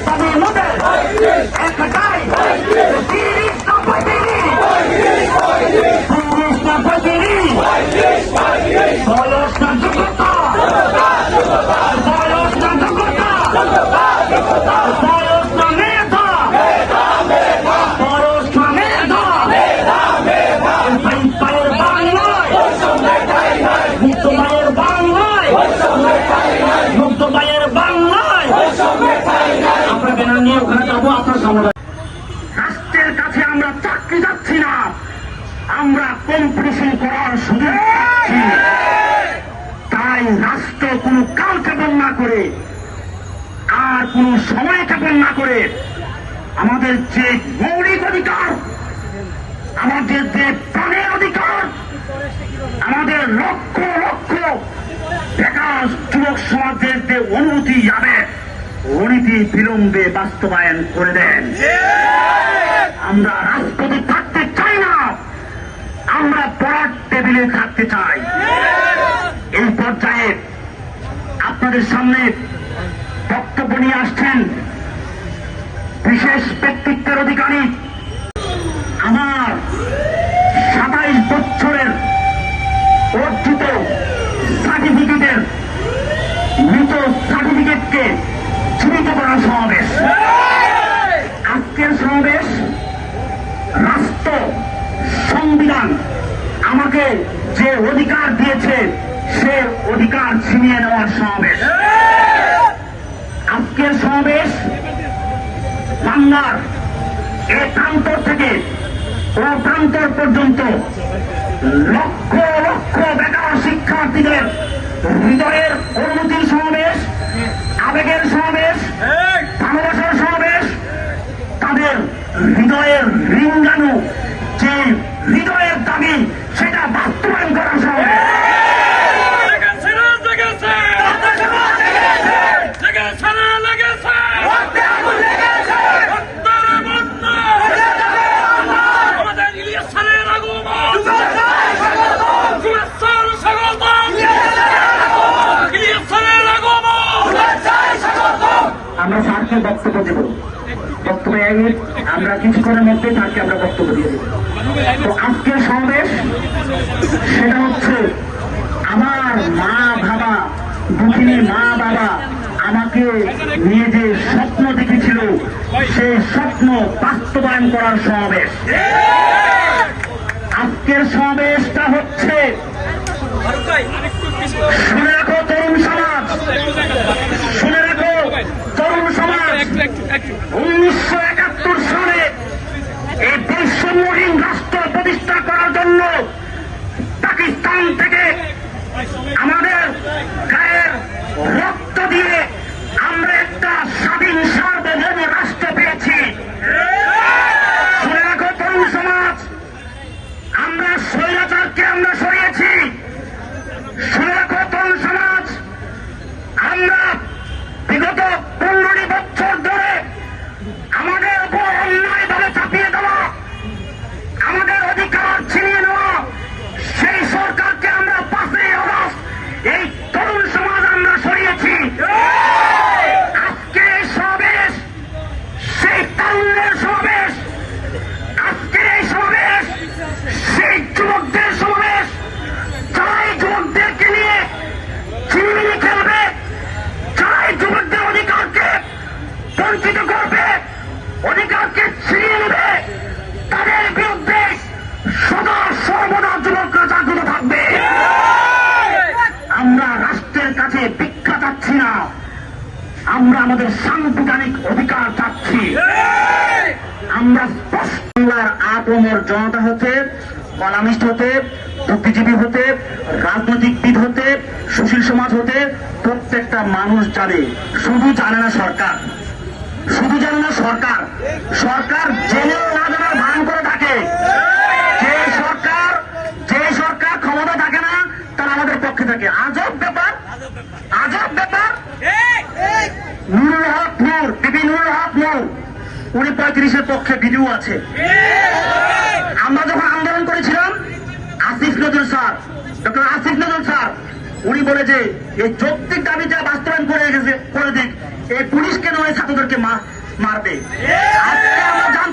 তবে মোদের একটাই তিরিশ নব্বই তিরিশ নব্বই তিরিশ বয়স না যোগ্যতা বয়স না যোগ্যতা বয়স না মেধা বয়স না মেধা পায়ের বাংলায় মুক্ত পায়ের বাংলায় মুক্ত পায়ের বাংলায় আমরা বেনার নিয়ে ওখানে যাবো আপনার সামনে। রাষ্ট্রের কাছে আমরা চাকরি যাচ্ছি না, আমরা কম্পিটিশন করার সুযোগ পাচ্ছি। তাই রাষ্ট্র কোন কাল ক্ষেপণ না করে আর কোন সময় ক্ষেপণ না করে আমাদের যে মৌলিক অধিকার, আমাদের যে প্রাণের অধিকার, আমাদের লক্ষ লক্ষ বেকার যুবক সমাজের যে অনুভূতি যাবে অনীতি বিলম্বে বাস্তবায়ন করে দেন। আমরা রাজপথে থাকতে চাই না, আমরা পড়ার টেবিলে থাকতে চাই। এই পর্যায়ে আপনাদের সামনে বক্তব্য নিয়ে আসছেন বিশেষ ব্যক্তিত্বের অধিকারী, আমার 27 বছরের অর্জিত সার্টিফিকেটের মৃত সার্টিফিকেটকে জীবিত করার সমাবেশ। আজকের সমাবেশ রাষ্ট্র সংবিধান আমাকে যে অধিকার দিয়েছে সে অধিকার ছিনিয়ে নেওয়ার সমাবেশ। আজকের সমাবেশ বাংলার এ প্রান্তর থেকে ও প্রান্তর পর্যন্ত লক্ষ লক্ষ বেকার শিক্ষার্থীদের হৃদয়ের অনুভূতির সমাবেশ, আবেগের সমাবেশ, ভালোবাসার সমাবেশ, তাদের হৃদয়ের রিঙ্গানু যে হৃদয়ের দাবি সেটা বাস্তবায়ন করার সমাবেশ। আমরা স্যারকে বক্তব্য দেব, বক্তব্য আমরা কিছুক্ষণের মধ্যে স্যারকে আমরা বক্তব্য দিয়ে দেব। তো আজকের সমাবেশ সেটা হচ্ছে আমার মা বাবা, দুঃখিনী মা বাবা আমাকে নিয়ে যে স্বপ্ন দেখেছিল সেই স্বপ্ন বাস্তবায়ন করার সমাবেশ। আজকের সমাবেশটা হচ্ছে শুনে রাখো তরুণ সমাজ, শুনে রাখো তরুণ সমাজ, 1971 সালে এই বৈষম্যহীন রাষ্ট্র প্রতিষ্ঠা করার জন্য পাকিস্তান থেকে আমাদের গায়ের রক্ত দিয়ে আমরা একটা স্বাধীন সার্বভৌম রাষ্ট্র পেয়েছি। শুনে রাখো তরুণ সমাজ, আমরা স্বৈরাচারকে আমরা সরিয়েছি। শুনে রাখো তরুণ সমাজ, আমরা বিগত 15 বছর ধরে আমাদের উপর অন্যায়ভাবে চাপিয়ে দেওয়া, আমাদের অধিকার ছিনিয়ে নেওয়া সেই সরকারকে আমরা 5ই আগস্ট এই তরুণ সমাজ আমরা সরিয়েছি। আজকে এই সমাবেশ সেই তারুণ্যের সমাবেশ, আজকে এই সমাবেশ সেই যুবকদের সমাবেশ, যারাই যুবকদেরকে নিয়ে চিনিমিনি খেলবে, যারাই যুবকদের অধিকারকে বঞ্চিত করবে, অধিকারকে ছিনিয়ে নেবে, তাদের বিরুদ্ধে সদা সর্বদা যুবকরা জাগ্রত থাকবে। আমরা রাষ্ট্রের কাছে ভিক্ষা চাচ্ছি না, আমরা আমাদের সাংবিধানিক অধিকার চাচ্ছি। আমরা বাংলার আপমর জনতা হতে, কলামিস্ট হতে, বুদ্ধিজীবী হতে, রাজনৈতিকবিদ হতে, সুশীল সমাজ হতে প্রত্যেকটা মানুষ জানে, শুধু জানে না সরকার, শুধু জানে না সরকার, সরকার জেনেও না জানার ভান করে থাকে। যে সরকার ক্ষমতা থাকে না তারা আমাদের পক্ষে থাকে। আজব ব্যাপার, আজব ব্যাপার। নুরুল হক নূর, বিবি নুরুল হক নূর, উনি 35-এর পক্ষে ভিডিও আছে। আমরা যখন আন্দোলন করেছিলাম Asif Nazrul sir, doctor Asif Nazrul sir উনি বলে যে এই যৌক্তিক দাবিটা বাস্তবায়ন করে দিক, এই পুলিশ কেন ছাত্রদেরকে মারবে। আজকে আমরা জানতে